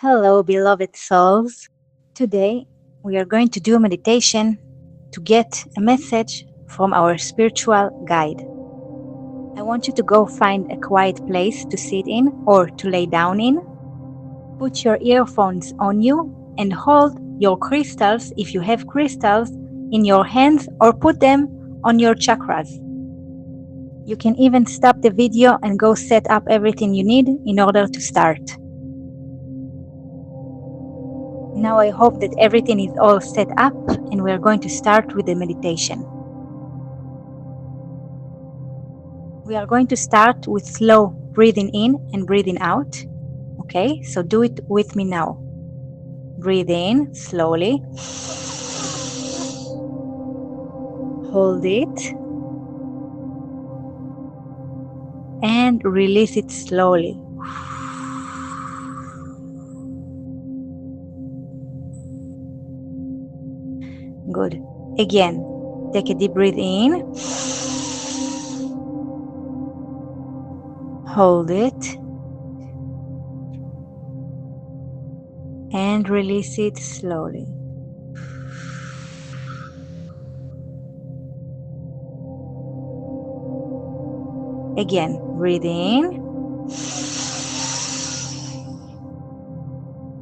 Hello, beloved souls. Today we are going to do a meditation to get a message from our spiritual guide. I want you to go find a quiet place to sit in or to lay down in. Put your earphones on you and hold your crystals, if you have crystals, in your hands or put them on your chakras. You can even stop the video and go set up everything you need in order to start. Now I hope that everything is all set up and we're going to start with the meditation. We are going to start with slow breathing in and breathing out. Okay, so do it with me now. Breathe in slowly. Hold it. And release it slowly. Good. Again, take a deep breath in. Hold it. And release it slowly. Again, breathe in.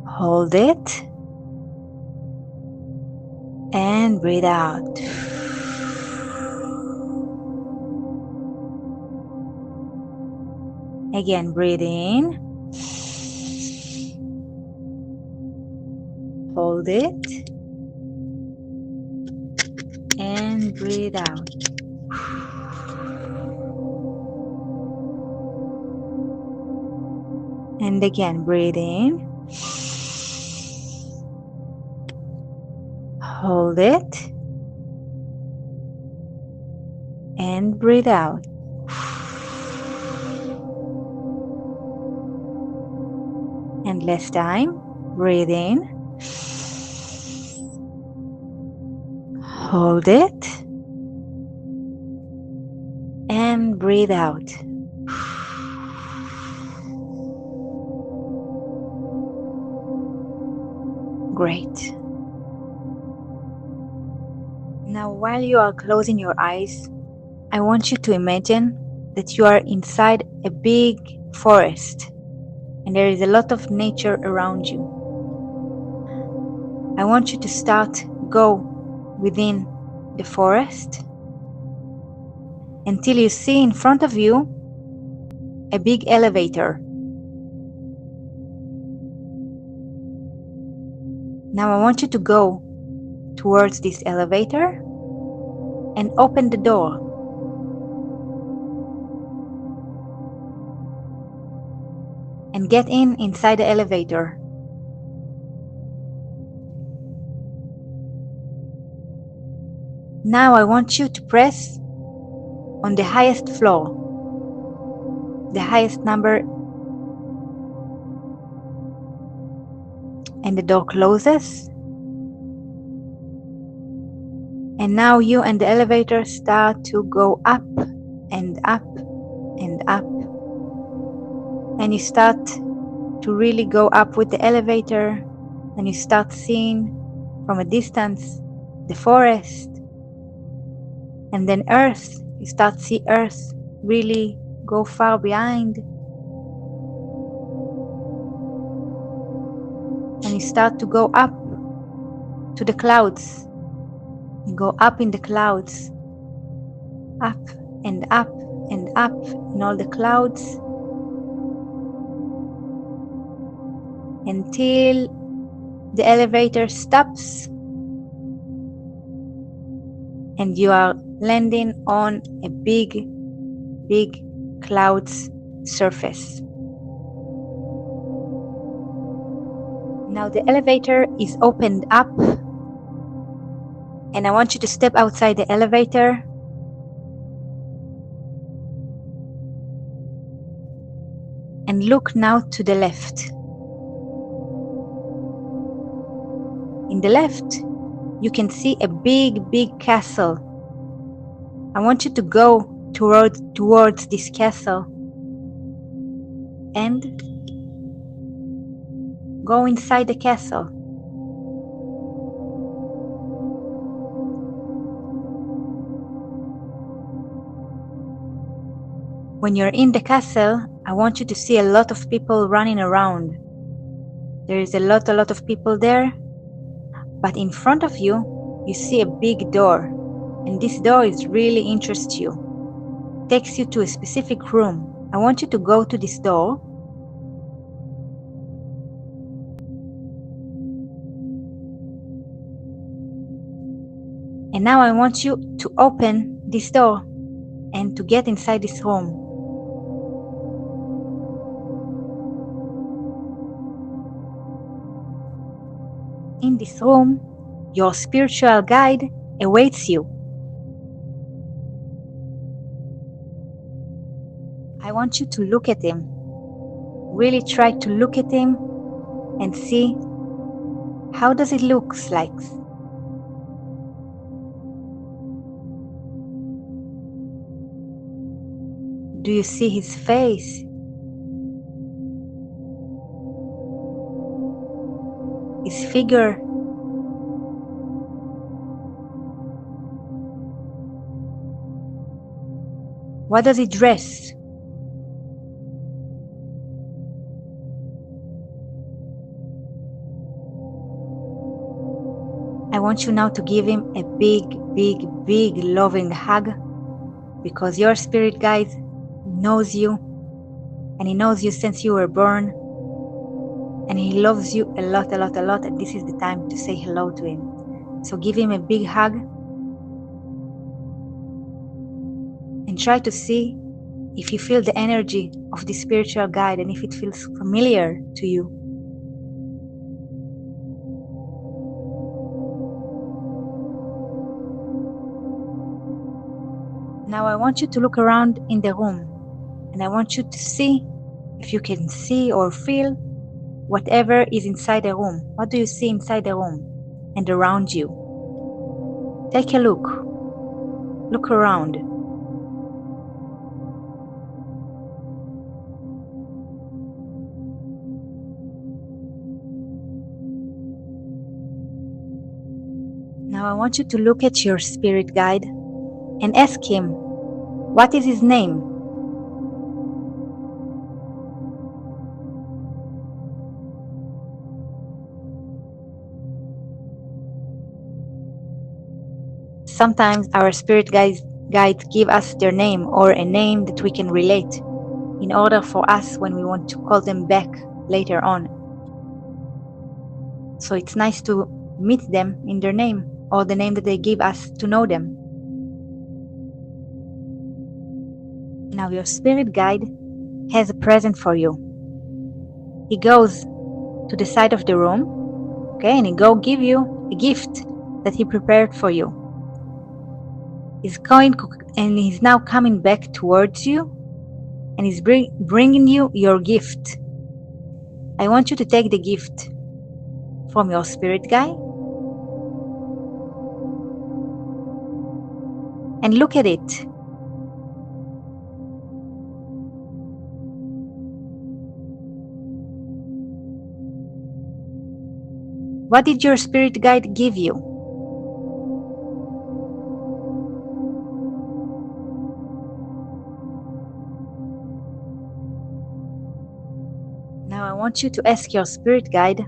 Hold it. And breathe out. Again, breathe in. Hold it. And breathe out. And again, breathe in. Hold it. And breathe out. And last time, breathe in. Hold it. And breathe out. Great. Now, while you are closing your eyes, I want you to imagine that you are inside a big forest and there is a lot of nature around you. I want you to go within the forest until you see in front of you a big elevator. Now I want you to go towards this elevator and open the door. And get inside the elevator. Now I want you to press on the highest floor, the highest number, and the door closes. And now you and the elevator start to go up and up and up. And you start to really go up with the elevator, and you start seeing from a distance the forest and then earth. You start to see earth really go far behind, and you start to go up to the clouds. You go up in the clouds, up and up and up in all the clouds, until the elevator stops and you are landing on a big clouds surface. Now the elevator is opened up, and I want you to step outside the elevator and look now to the left. In the left, you can see a big castle. I want you to go towards this castle. And go inside the castle. When you're in the castle, I want you to see a lot of people running around. There is a lot of people there, but in front of you, you see a big door, and this door is really interests you. It takes you to a specific room. I want you to go to this door. And now I want you to open this door and to get inside this room. In this room, your spiritual guide awaits you. I want you to look at him. Really try to look at him and see how does it look like. Do you see his face? His figure? What does he dress? I want you now to give him a big loving hug, because your spirit guide knows you, and he knows you since you were born, and he loves you a lot, and this is the time to say hello to him. So give him a big hug and try to see if you feel the energy of the spiritual guide and if it feels familiar to you. Now I want you to look around in the room, and I want you to see if you can see or feel whatever is inside the room. What do you see inside the room and around you? Take a look. Look around. Now I want you to look at your spirit guide and ask him, what is his name? Sometimes our spirit guides give us their name or a name that we can relate in order for us when we want to call them back later on. So it's nice to meet them in their name or the name that they give us to know them. Now your spirit guide has a present for you. He goes to the side of the room, okay, and he go give you a gift that he prepared for you. He's going and he's now coming back towards you, and he's bringing you your gift. I want you to take the gift from your spirit guide and look at it. What did your spirit guide give you? Now I want you to ask your spirit guide,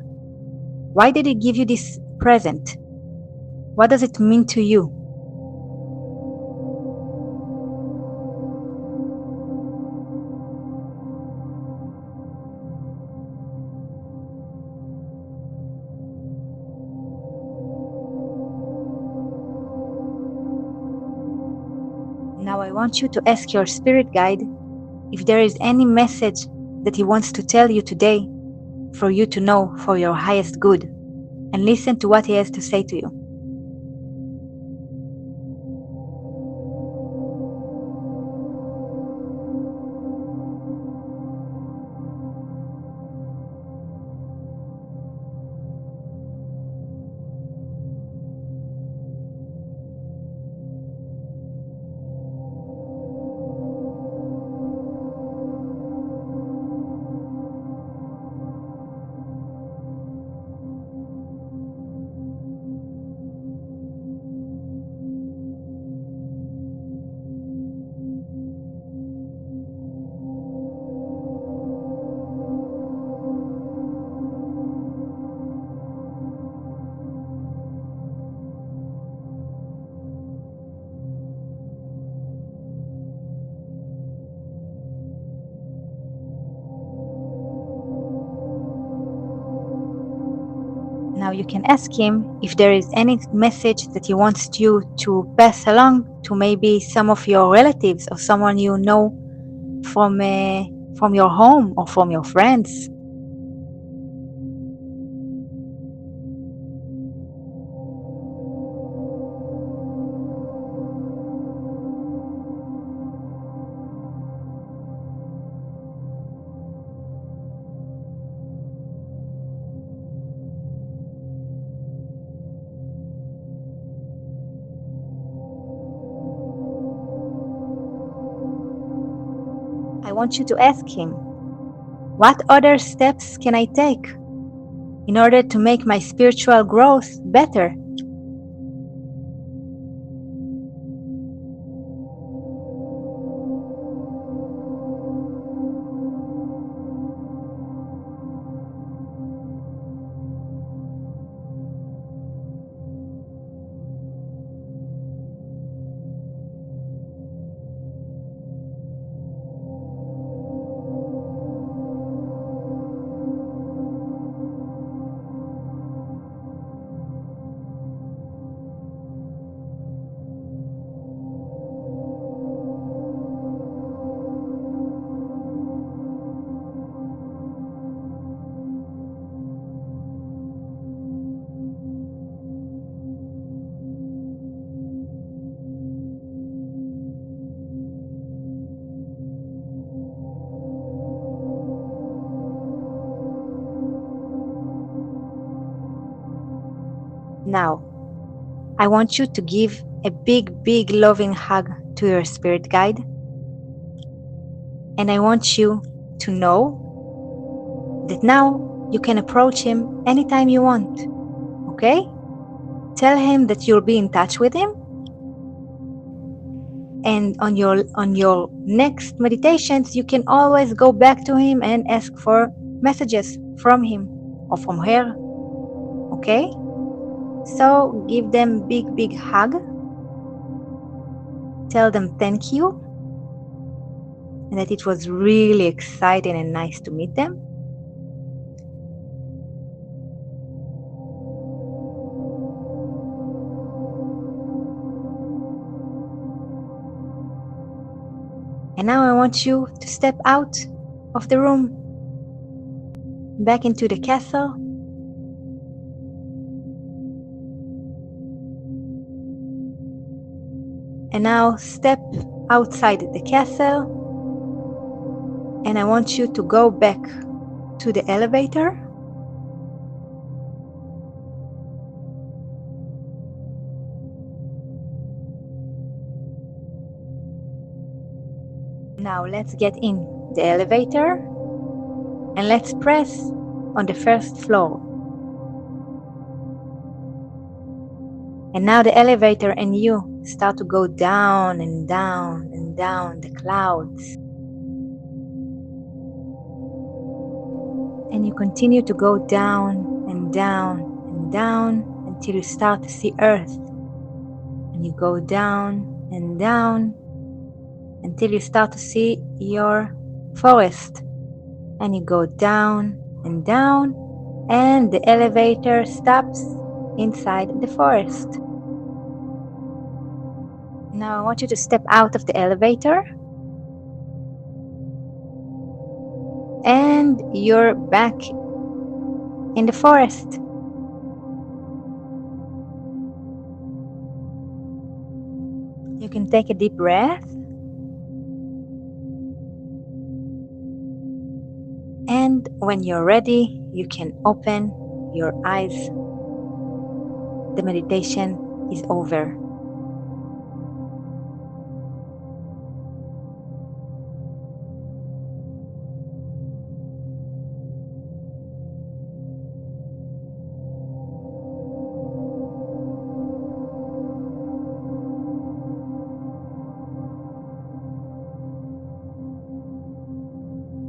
why did he give you this present? What does it mean to you? Now I want you to ask your spirit guide if there is any message that he wants to tell you today for you to know for your highest good, and listen to what he has to say to you. Now you can ask him if there is any message that he wants you to pass along to maybe some of your relatives or someone you know from your home or from your friends. I want you to ask him, what other steps can I take in order to make my spiritual growth better? Now, I want you to give a big, big loving hug to your spirit guide. And I want you to know that now you can approach him anytime you want. Okay? Tell him that you'll be in touch with him. And on your next meditations, you can always go back to him and ask for messages from him or from her. Okay? So give them big, big hug. Tell them thank you. And that it was really exciting and nice to meet them. And now I want you to step out of the room, back into the castle. And now step outside the castle. And I want you to go back to the elevator. Now let's get in the elevator and let's press on the first floor. And now the elevator and you start to go down and down and down the clouds. And you continue to go down and down and down until you start to see Earth. And you go down and down until you start to see your forest. And you go down and down, and the elevator stops inside the forest. Now I want you to step out of the elevator. And you're back in the forest. You can take a deep breath. And when you're ready, you can open your eyes. The meditation is over.